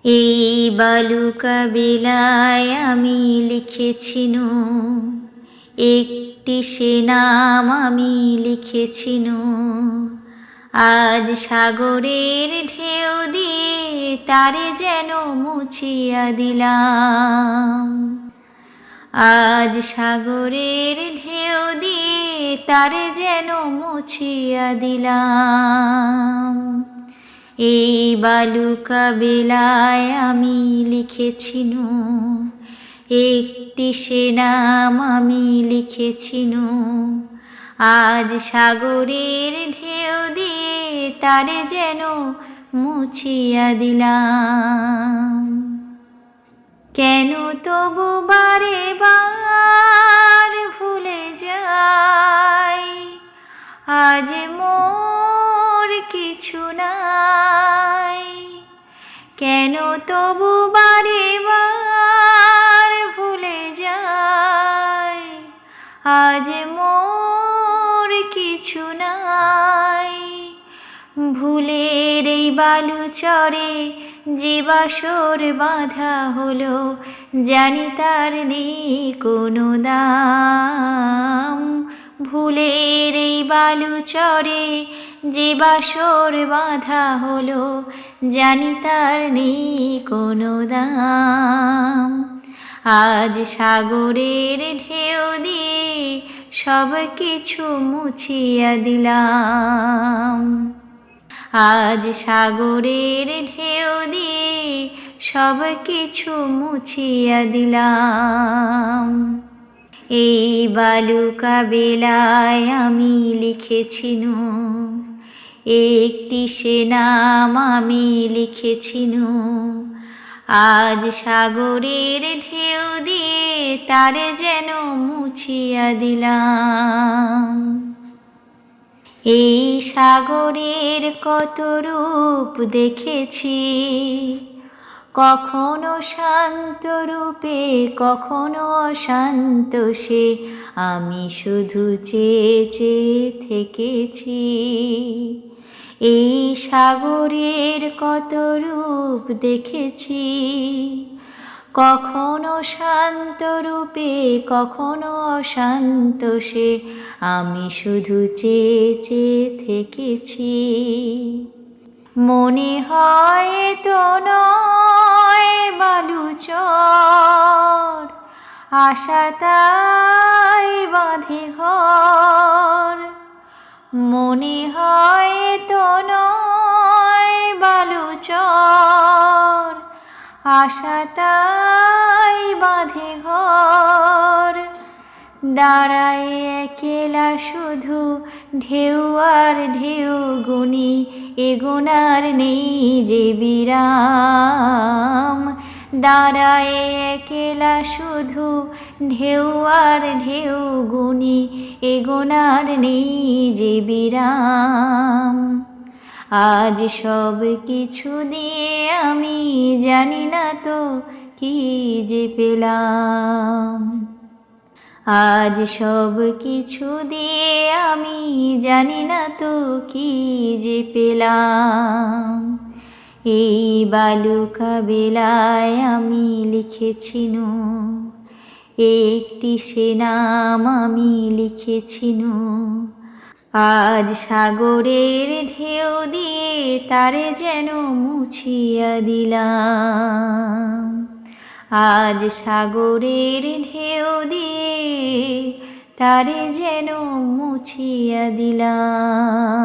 এই বালুকা বেলায় আমি লিখেছিনু, একটি সে নাম আমি লিখেছিনু। আজ সাগরের ঢেউ দিয়ে তারে যেন মুছিয়া দিলাম। আজ সাগরের ঢেউ দিয়ে তারে যেন মুছিয়া দিলাম। এই বালুকা বেলায় আমি লিখেছিনু, একটি সে নাম আমি লিখেছিনু। আজ সাগরের ঢেউ দিয়ে তারে যেন মুছিয়া দিলাম। কেন তবু বারে বার ভুলে যাই, আজ মোর কিছু নাই। কেন তবু বারে বার ভুলে যাই, আজ মোর কিছু নাই। ভুলের এই বালু চরে যে বাসর বাঁধা হলো, জানি তার নেই কোনো দাম। ভুলের এই বালু চরে যে বাসর বাঁধা হলো, জানি তার নেই কোনো দাম। আজ সাগরের ঢেউ দিয়ে সব কিছু মুছিয়া দিলাম। আজ সাগরের ঢেউ দিয়ে সব কিছু মুছিয়া দিলাম। এই বালুকা বেলায় আমি লিখেছিনু, একটি সে নাম আমি লিখেছিনু। আজ সাগরের ঢেউ দিয়ে তারে যেন মুছিয়া দিলাম। এই সাগরের কত রূপ দেখেছি, কখনো শান্ত রূপে কখনো অশান্ত সে, আমি শুধু চেয়ে চেয়ে থেকেছি। এই সাগরের কত রূপ দেখেছি, কখনো শান্ত রূপে কখনো অশান্ত সে, আমি শুধু চেয়ে চেয়ে থেকেছি। মনে হয় তো নয় বালুচর, আশা তাই বাঁধে ঘর। মনে হয় তো নয় বালুচর, আশা তাই বাঁধে ঘর। দাঁড়ায় একলা শুধু ঢেউ আর ঢেউ গুনি, এ গোনার নেই যে বিরাম। দাঁড়ায় একলা শুধু ঢেউ আর ঢেউ গুনি, এ গোনার নেই যে বিরাম। আজ সব কিছু দিয়ে আমি জানি না তো কি যে পেলাম। আজ সব কিছু দিয়ে আমি জানি না তো কি যে পেলাম। এই বালুকা বেলায় আমি লিখেছিনু, একটি সে নাম আমি লিখেছিনু। আজ সাগরের ঢেউ দিয়ে তারে যেন মুছিয়া দিলাম। আজ সাগরের ঢেউ দিয়ে তারে যেন মুছিয়া দিলাম।